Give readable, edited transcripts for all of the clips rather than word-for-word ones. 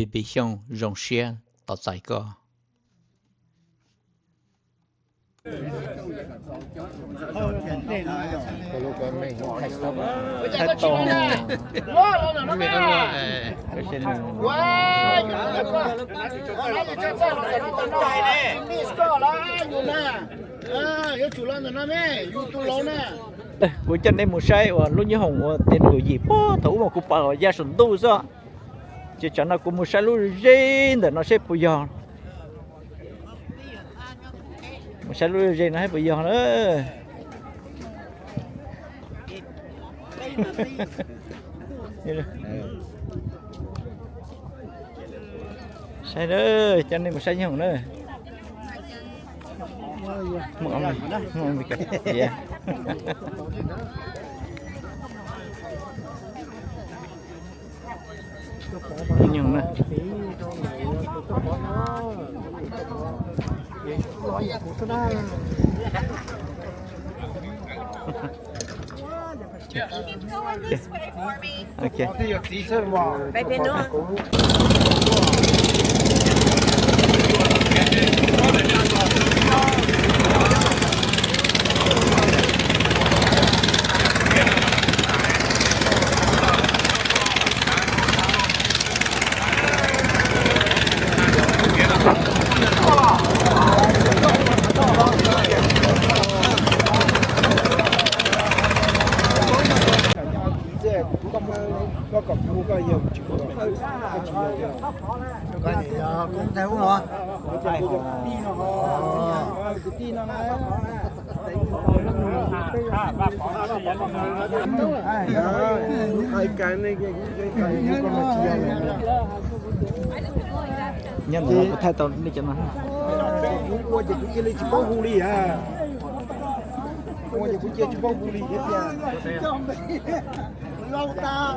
bị xong rong xe tao giải cơ太多của chân đây một sai và lúc như hồng tiền của gì bó thủ mà cũng bảo gia sủng tu sao chỉ cho nó cũng một sai lúc riêng để nó sẽ bây giờ một sai lúc riêng nó hết bây giờ nữa sai đó chân đây một sai như hồng nữa một ông này một ông bị kẹt dạ nhung nè okay. Baby, no. cũng theo hả? nhân thì thay tao đi cho nó Ủa thì cũng chỉ có hù đi à? Ủa thì cũng chỉ có hù đi hết nha. Lâu ta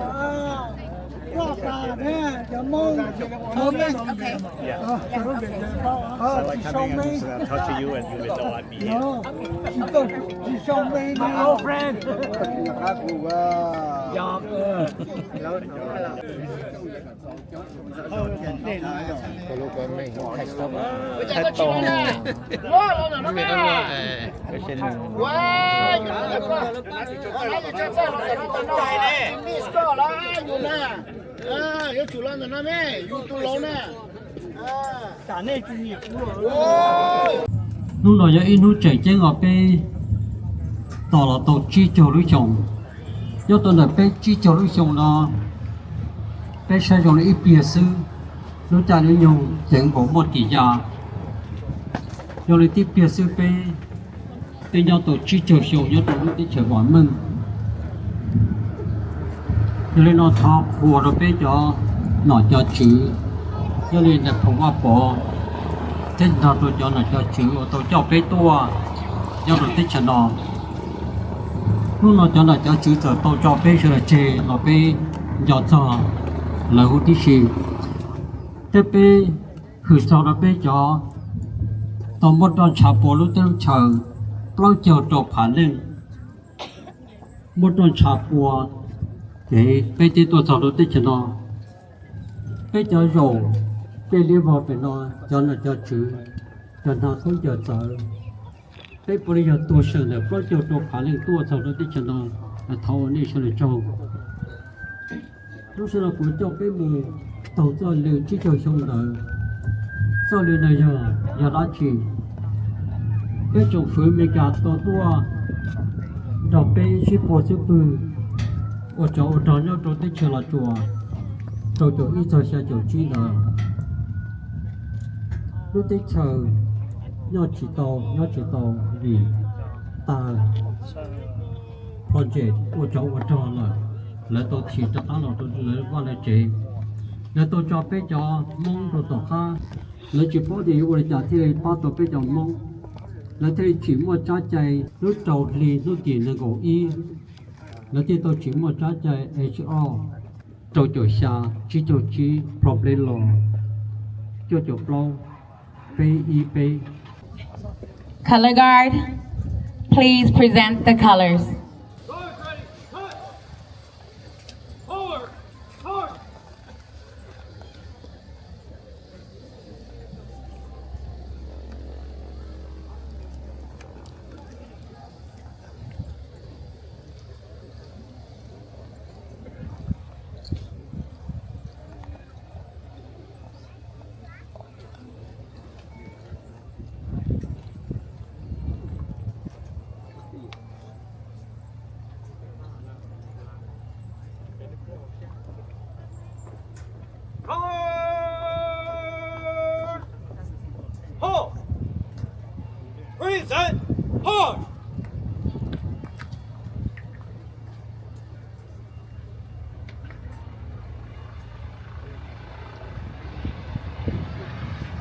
lâu ta nè, cho mong thơm đấy. Show me. Talk to you and you will know I'm here. Show me my old friend. thay tao lúc nào giờ in nút chạy trên ngọc cái tỏ là tổ chi chỗ đối chồng do tôi là cái chi chỗ đối chồng là cái sai chồng là ít bia sư lúc cha nó dùng chuyện của một tỷ gia do lấy tiếp bia sư pe tên nhau tổ chi chỗ chồng do tôi lúc đi chờ gọi mình cho nên nó thọ phù rồi pe cho nó cho chữ cho nên là không có bỏ thế nào tôi cho nó cho chữ tôi cho pe tua do rồi tích cho nó lúc nó cho nó cho chữ rồi tôi cho pe cho là chê nó pe cho là hút đi xì thế pe khử cho nó pe cho tôi một đoạn chả bỏ lúc tôi chờ bao giờ tôi phản lên một đoạn chả bỏ để pe thì tôi cho nó tích cho nó pe cho rồi pe liên vào về nó cho nó cho chữ cho nó không giờ sợ pe bây giờ tôi sợ là bao giờ tôi phản lên tôi cho nó tích cho nó là thâu này sẽ là cho lúc sau là của cho cái mù tàu cho liều chỉ cho xong rồi sau liều này giờ đã chỉ cái chỗ phơi mình cả to tua đọc cái ship bộ ship bự ở chỗ nhau chỗ tích chờ là chùa chỗ ít cho xe chỗ chi là lúc tích chờ nhau chỉ tàu vì ta project ở chỗ là lấy tôi chỉ cho ta là tôi lấy qua lấy chế lấy tôi cho bé cho mong rồi tổ khác lấy chỉ có gì ở nhà thì ba tôi bé cho mong lấy thì chỉ một trái chạy lúc trầu lì lúc gì là gỗ y lấy thì tôi chỉ một trái chạy HO trầu chỗ xa chỉ chỗ chỉ problem lo chỗ lo pay Color guard, please present the colors. hard.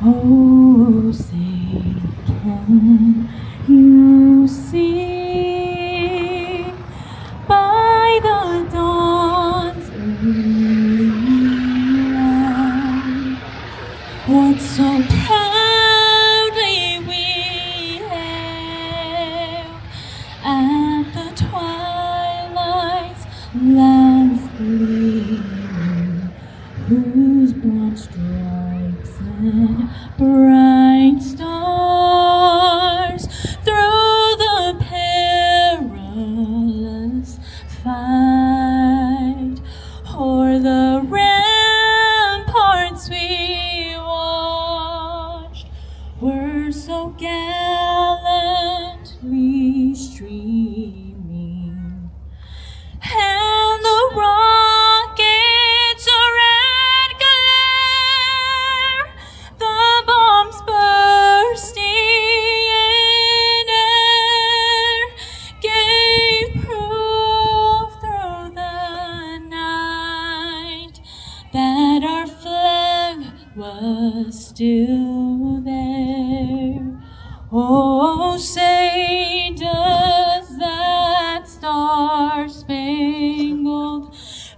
Oh, say, can you see by the dawn's early light what so proudly we hailed at the twilight's last gleaming, whose broad stripes and bright stars through the perilous fight o'er the ramparts we watched were so gallantly streaming, and the rockets' red glare, the bombs bursting in air, gave proof through the night that our flag was still there. Oh, say, does that star-spangled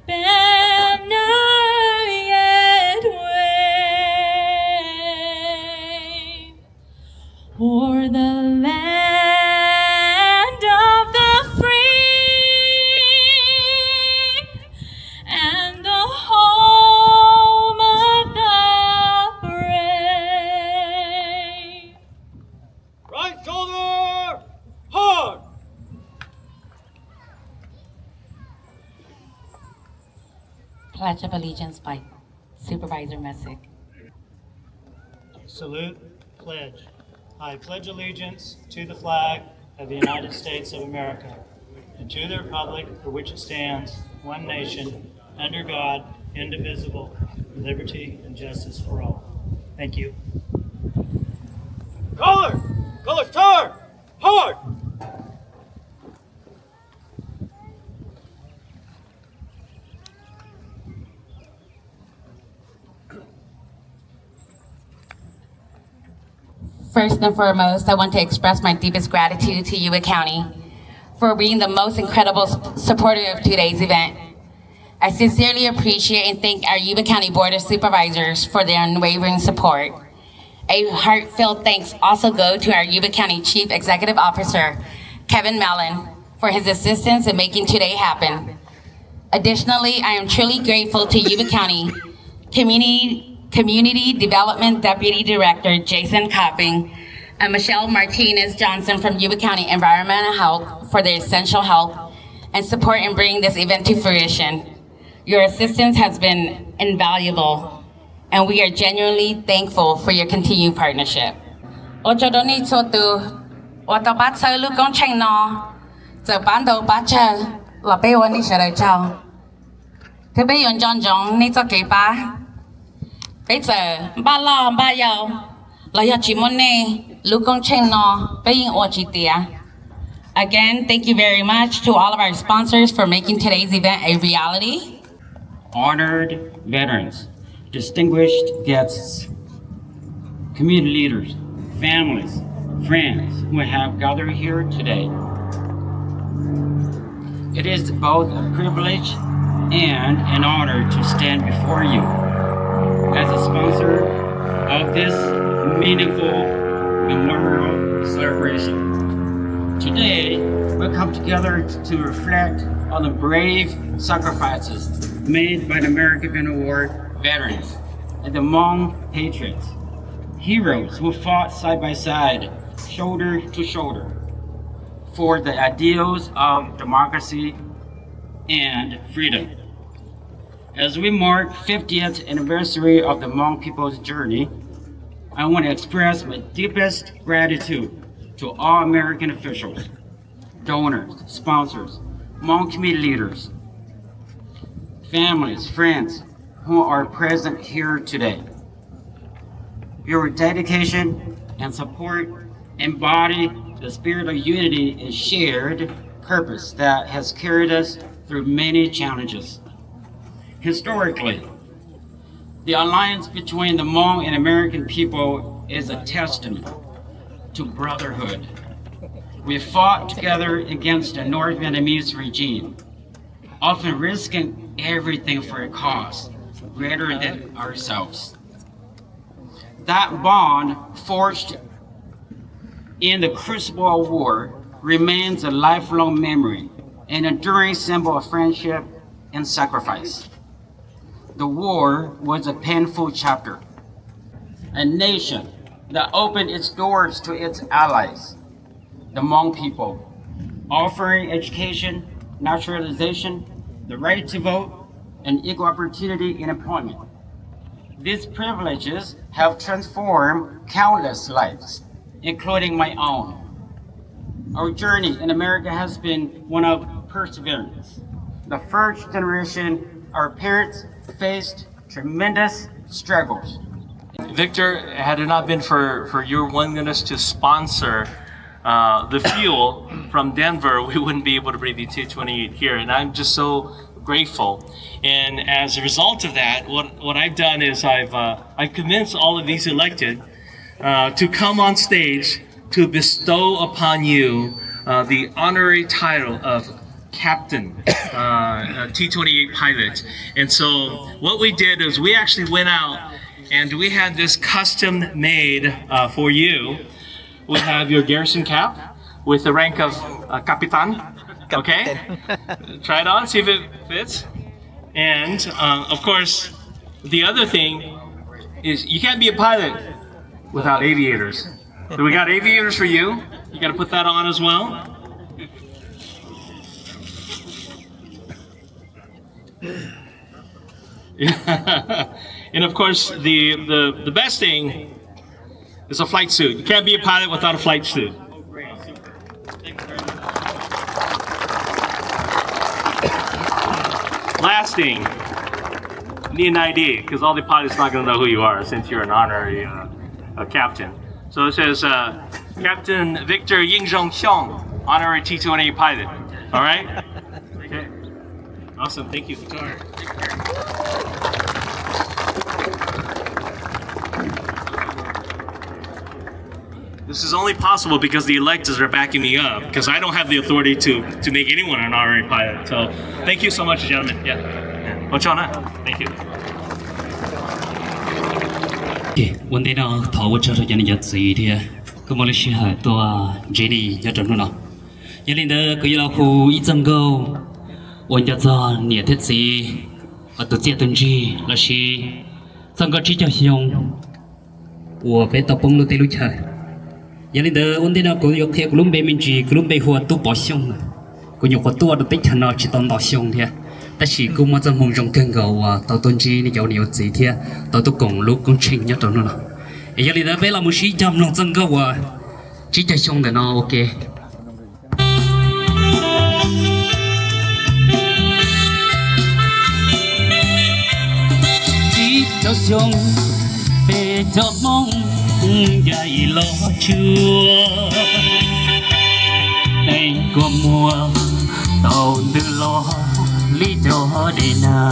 banner yet wave o'er the land of the free and the home of the brave? Right shoulder, hard. Pledge of Allegiance by Supervisor Messick. Salute, pledge. I pledge allegiance to the flag of the United States of America and to the republic for which it stands, one nation, under God, indivisible, with liberty and justice for all. Thank you. Color, turn, hard. First and foremost, I want to express my deepest gratitude to Yuba County for being the most incredible supporter of today's event. I sincerely appreciate and thank our Yuba County Board of Supervisors for their unwavering support. A heartfelt thanks also go to our Yuba County Chief Executive Officer, Kevin Mallon, for his assistance in making today happen. Additionally, I am truly grateful to Yuba County Community Development Deputy Director Jason Copping and Michelle Martinez Johnson from Yuba County Environmental Health for their essential help and support in bringing this event to fruition. Your assistance has been invaluable, and we are genuinely thankful for your continued partnership. Ochadoni Sotu, Watabatsa Lukon Chengno, Zabando Bacha, La Bewani Sharachao. Tebe Yon John Jong, Nito Kepa. Bây giờ ba lo ba giàu là do chỉ muốn nè lúc con chen nó bây giờ chỉ tia. Again, thank you very much to all of our sponsors for making today's event a reality. Honored veterans, distinguished guests, community leaders, families, friends who have gathered here today. It is both a privilege and an honor to stand before you as a sponsor of this meaningful memorial celebration. Today, we come together to reflect on the brave sacrifices made by the American Veterans War veterans and the Hmong patriots, heroes who fought side by side, shoulder to shoulder, for the ideals of democracy and freedom. As we mark 50th anniversary of the Hmong people's journey, I want to express my deepest gratitude to all American officials, donors, sponsors, Hmong community leaders, families, friends who are present here today. Your dedication and support embody The spirit of unity is shared purpose that has carried us through many challenges. Historically, the alliance between the Hmong and American people is a testament to brotherhood. We fought together against the North Vietnamese regime, often risking everything for a cause greater than ourselves. That bond forged in the crucible of war remains a lifelong memory, an enduring symbol of friendship and sacrifice. The war was a painful chapter. A nation that opened its doors to its allies, the Hmong people, offering education, naturalization, the right to vote, and equal opportunity in employment. These privileges have transformed countless lives, including my own. Our journey in America has been one of perseverance. The first generation, our parents, faced tremendous struggles. Victor, had it not been for your willingness to sponsor the fuel from Denver, we wouldn't be able to bring the T-28 here. And I'm just so grateful. And as a result of that, what I've done is I've convinced all of these elected to come on stage to bestow upon you the honorary title of Captain T-28 pilot. And so what we did is we actually went out and we had this custom made for you. We have your garrison cap with the rank of Capitan. Okay? Try it on, see if it fits. And of course, the other thing is you can't be a pilot without aviators. So we got aviators for you. You got to put that on as well. And of course, the best thing is a flight suit. You can't be a pilot without a flight suit. Last thing, you need an ID, because all the pilots are not going to know who you are since you're an honorary captain. So it says, Captain Victor Yingzhong Xiong, honorary T-28 pilot. All right? Okay. Awesome. Thank you, Victor. This is only possible because the electors are backing me up, because I don't have the authority to make anyone an honorary pilot. So thank you so much, gentlemen. Yeah. What's on that? Thank you. Vấn đề đó thọ vô cho dân nhật gì thì có một lịch sửตัวJenny nhớ trong nó giờ lên đó có là khu ít dân câu ôn cho cho nhiệt thiết gì ở tổ chức tuần gì là gì dân câu chỉ cho dùng của bé tập bông lúc tây lúc trời giờ lên đó ôn đề đó có nhiều theo lúc bé mình chỉ lúc bé hoa tu bỏ xong có nhiều có tua được tích thành nó chỉ toàn bỏ xong thôi ta chỉ cũng mà trong hồng trong kênh cầu tàu tuần gì này giàu nhiều gì thì tàu tu cùng lúc cũng trình nhất trong nó giờ đi đó bé là một sĩ chăm lòng dân câu chỉ cho xong để nó ok chỉ cho xong bé cho mong dạy lo chưa đây có mùa tàu đưa lo lý do để na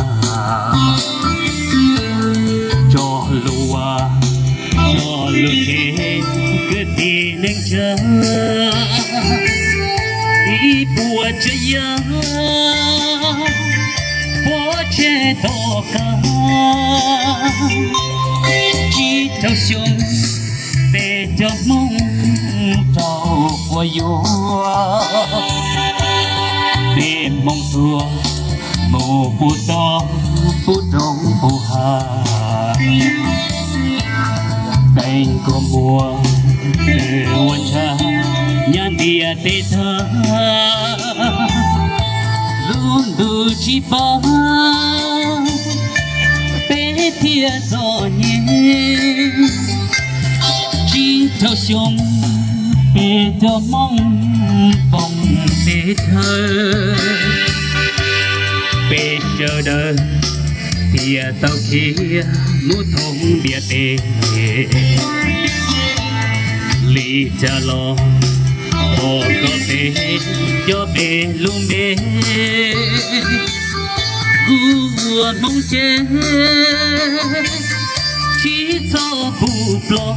cho lúa thế cứ đi nên chờ đi bùa chơi bỏ che to cả chỉ cho xuống để cho mong trâu của yêu để mong xưa mù bù to bù đông bù hà đây có mùaวันชาญาติอาเตธาลุนดูจีบาเปทียจอนี่จีเท่าชงเปเท่ามองปองเปเธอเปเจอเดินเทียเต้าเคียมุทงเบียเตlý cha lo Hồ có bê cho bê luôn bê Gua mong chế Chỉ cho bù lô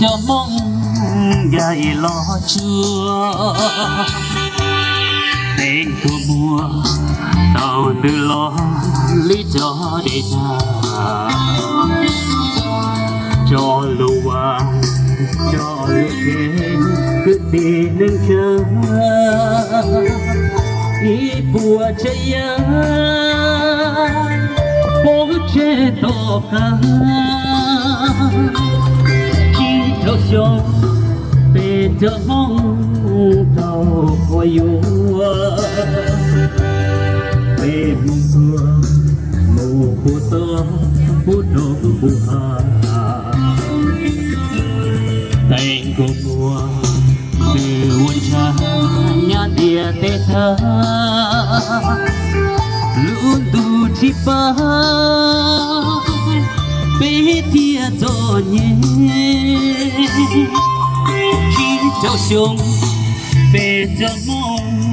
cho mong gầy lo chưa tên của mùa tàu đưa lo lý cho để nhà cho lùa cho lùa cứ đi nâng chờ ý bùa chơi bố chế tổ ca cho cho về cho mong tàu của vua về mùa mùa của tôi mùa đông mùa hạ tay của mùa từ quân cha nhà địa tê thơ luôn đủ chi ba bé tia cho nhé khi cháu xuống về cho mong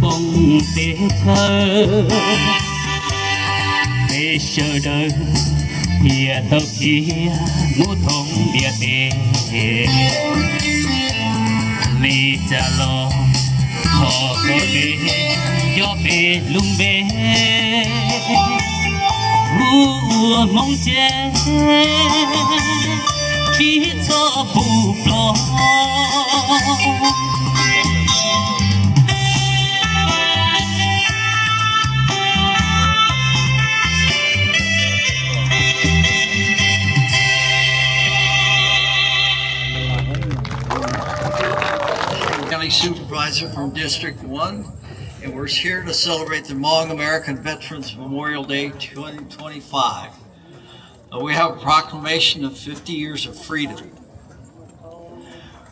bông tê thơ về chờ đợi thì tao kia ngủ thông bia tê vì cha lo họ có bê do bê lung bê vua mong che chỉ cho bù lo County Supervisor from District 1, and we're here to celebrate the Hmong American Veterans Memorial Day 2025. We have a proclamation of 50 years of freedom.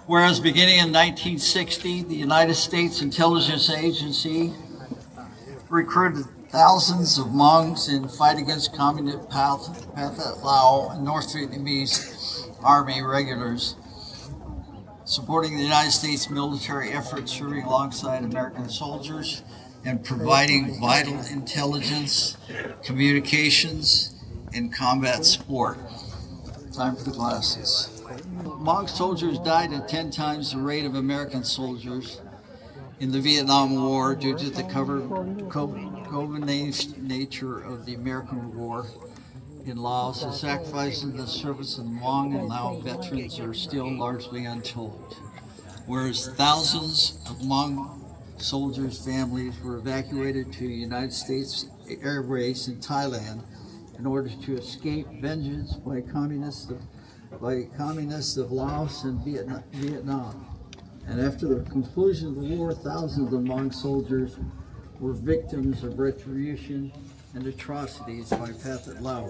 Whereas beginning in 1960, the United States Intelligence Agency recruited thousands of Hmongs in fight against Communist Pathet Lao and North Vietnamese Army regulars, supporting the United States military efforts serving alongside American soldiers and providing vital intelligence, communications, and combat support. Time for the glasses. Hmong soldiers died at 10 times the rate of American soldiers in the Vietnam War due to the COVID nature of the American war in Laos. The sacrifices in the service of the Hmong and Lao veterans are still largely untold. Whereas thousands of Hmong soldiers' families were evacuated to United States air base in Thailand in order to escape vengeance by communists of Laos and Vietnam. And after the conclusion of the war, thousands of Hmong soldiers were victims of retribution and atrocities by Pathet Lao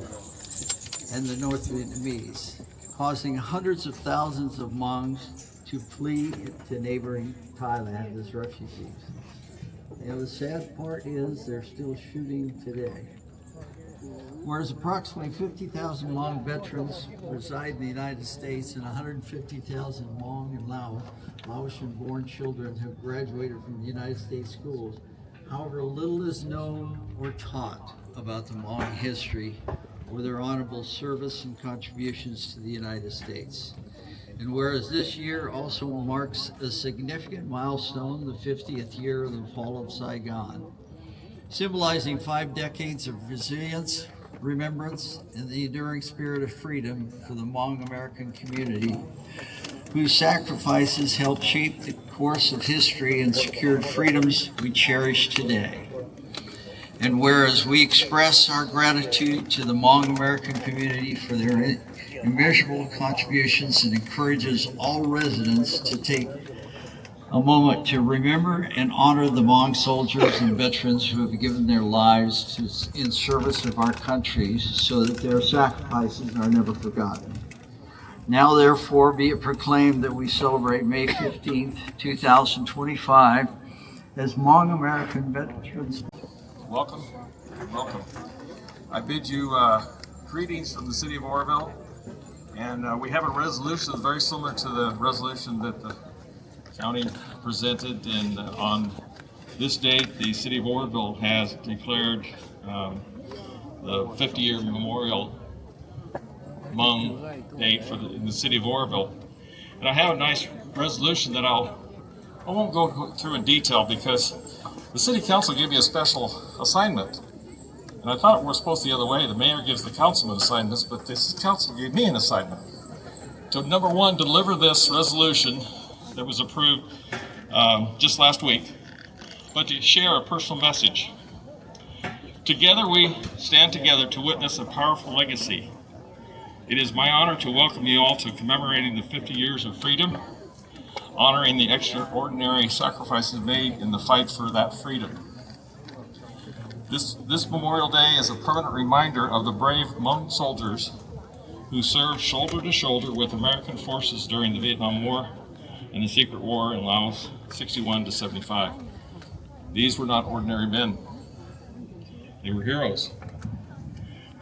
and the North Vietnamese, causing hundreds of thousands of Hmongs to flee to neighboring Thailand as refugees. The sad part is they're still shooting today. Whereas approximately 50,000 Hmong veterans reside in the United States and 150,000 Hmong and Laotian-born children have graduated from the United States schools. However, little is known or taught about the Hmong history or their honorable service and contributions to the United States. And whereas this year also marks a significant milestone, the 50th year of the fall of Saigon, symbolizing 5 decades of resilience, remembrance, and the enduring spirit of freedom for the Hmong American community. whose sacrifices helped shape the course of history and secured freedoms we cherish today. And whereas we express our gratitude to the Hmong American community for their immeasurable contributions and encourages all residents to take a moment to remember and honor the Hmong soldiers and veterans who have given their lives in service of our country so that their sacrifices are never forgotten. Now, therefore, be it proclaimed that we celebrate May 15th, 2025 as Hmong American Veterans. Welcome, welcome. I bid you greetings from the city of Oroville, and we have a resolution very similar to the resolution that the county presented, and on this date, the city of Oroville has declared the 50-year memorial Hmong date in the city of Oroville. And I have a nice resolution that I won't go through in detail because the city council gave me a special assignment. And I thought it was supposed the other way. The mayor gives the councilman assignments, but this council gave me an assignment. To number one, deliver this resolution that was approved just last week, but to share a personal message. Together we stand together to witness a powerful legacy. It is my honor to welcome you all to commemorating the 50 years of freedom, honoring the extraordinary sacrifices made in the fight for that freedom. This Memorial Day is a permanent reminder of the brave Hmong soldiers who served shoulder to shoulder with American forces during the Vietnam War and the Secret War in Laos, 61 to 75. These were not ordinary men. They were heroes.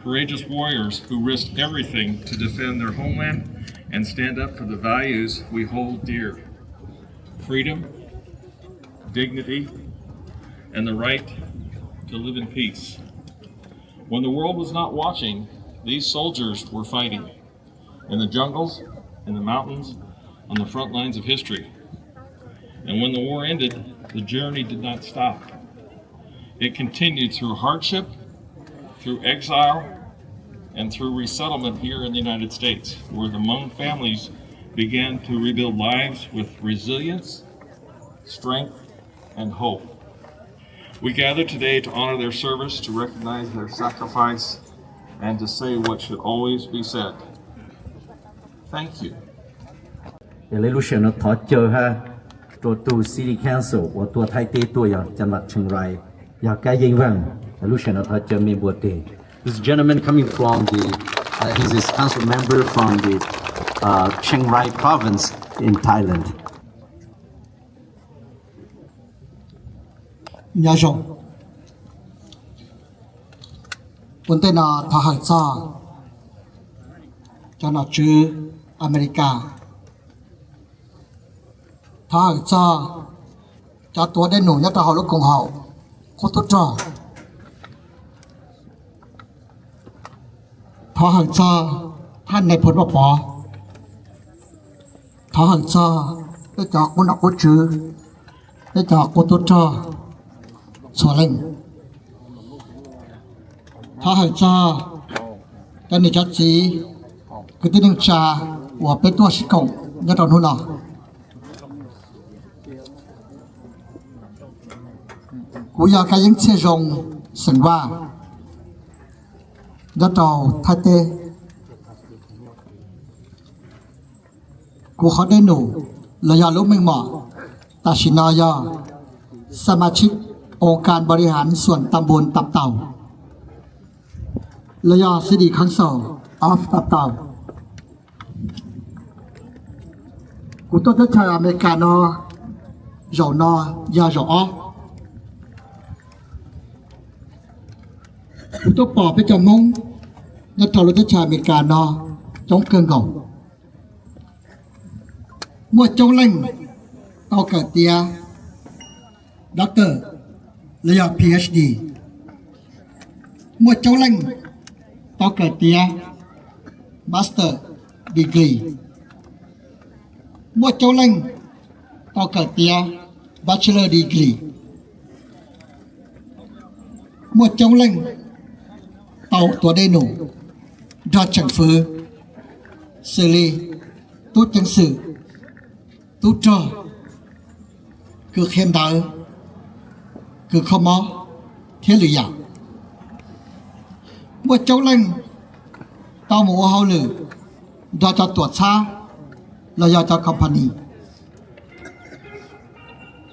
Courageous warriors who risked everything to defend their homeland and stand up for the values we hold dear: freedom, dignity, and the right to live in peace. When the world was not watching, these soldiers were fighting in the jungles, in the mountains, on the front lines of history. And when the war ended, the journey did not stop. It continued through hardship, through exile, and through resettlement here in the United States, where the Hmong families began to rebuild lives with resilience, strength, and hope. We gather today to honor their service, to recognize their sacrifice, and to say what should always be said. Thank you. เลยรู้เชื่อนะทอเจอฮะตัวตูซีรีแคนเซิลว่าตัวไทยเตตัวอย่างจังหวัดเชียงรายอยากแก้ยิงวังรู้เชื่อนะทอเจอมีบัวเต This gentleman coming from the he's a council member from the Chiang Rai province in Thailand. ยาชงวันเตนาทหารซาจะนัดชื่ออเมริกาทหารซาจะตัวได้หนุ่มยัตถาลูกของเขาโคตรจ้าทหารซาท่านในผลว่าปอทหารซาได้จากคนนักวิจัยได้จากโคตรจ้าสวรรค์ทหารซาแต่ในจัดสีคือที่หนึ่งชาว่าเป็นตัวชิคงยัตถาหุ่นกูอยากให้ยิงเสียจงสันว่ายัตถาไทยเตกูเขาได้หนูระยะลุกไม่เหมาะตาชินายาสมาชิกองค์การบริหารส่วนตำบลตับเต่าระยะสิริคังเซาออฟตับเต่ากูต้องใช้อเมริกานอเจ้านอยาเจ้าอ้อกูต้องปอบไปจำมงยัดทอรถชาอเมริกานอจงเกินเก่าเมื่อจงเล่งเอาเกิดเตียด็อกเตอร์ระยะ PhD เมื่อจงเล่งเอาเกิดเตีย Master Degree เมื่อจงเล่งเอาเกิดเตีย Bachelor Degree เมื่อจงเล่งเอาตัวได้หนูดอดจังฟื้อสื่อลีตู้จังสื่อ tu trơ cứ khen đỡ cứ không mó thế lì giả mua cháu lên tao mua hao lử do cho tuột xa là do cho company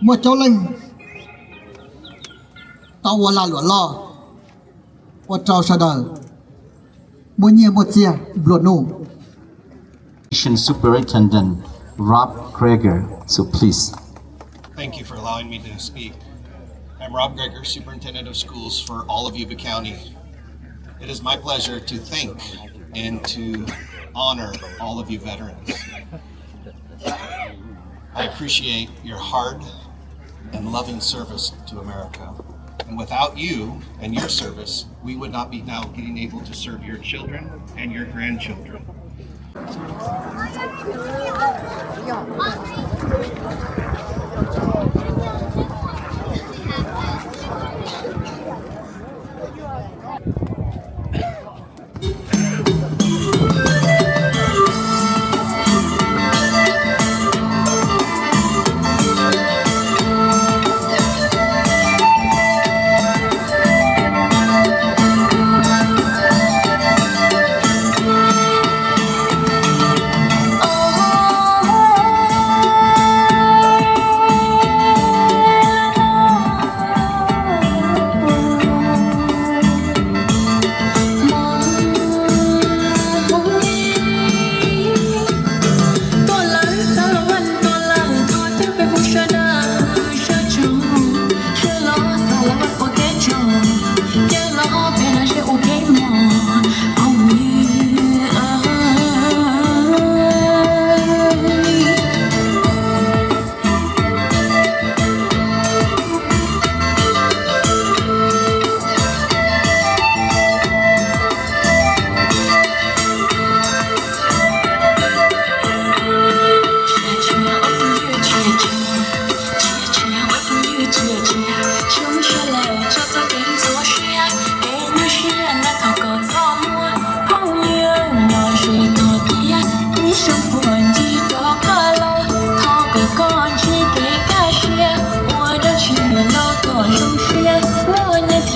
mua cháu lên tao mua là lụa lo mua trâu sa đời mua nhiều mua chia lụa nụ. Superintendent Rob Greger, so please. Thank you for allowing me to speak. I'm Rob Greger, Superintendent of Schools for all of Yuba County. It is my pleasure to thank and to honor all of you veterans. I appreciate your hard and loving service to America. And without you and your service, we would not be now getting able to serve your children and your grandchildren. Hãy subscribe cho kênh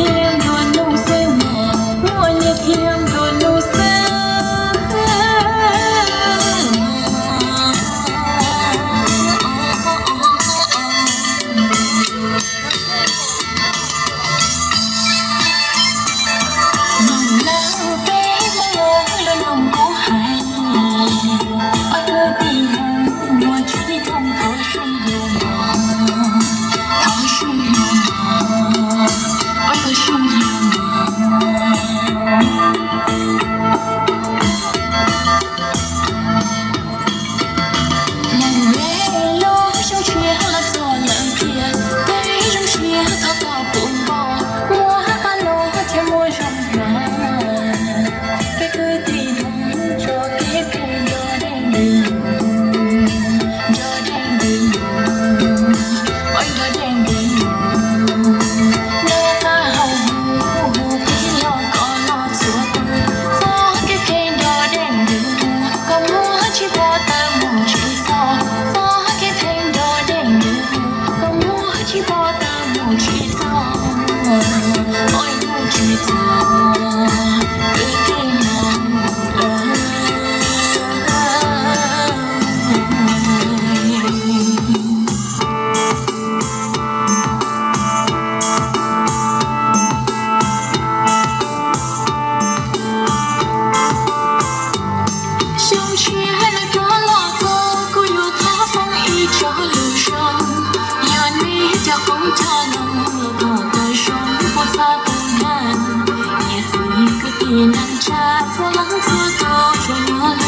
Ghiền Mì Gõ để không bỏ lỡ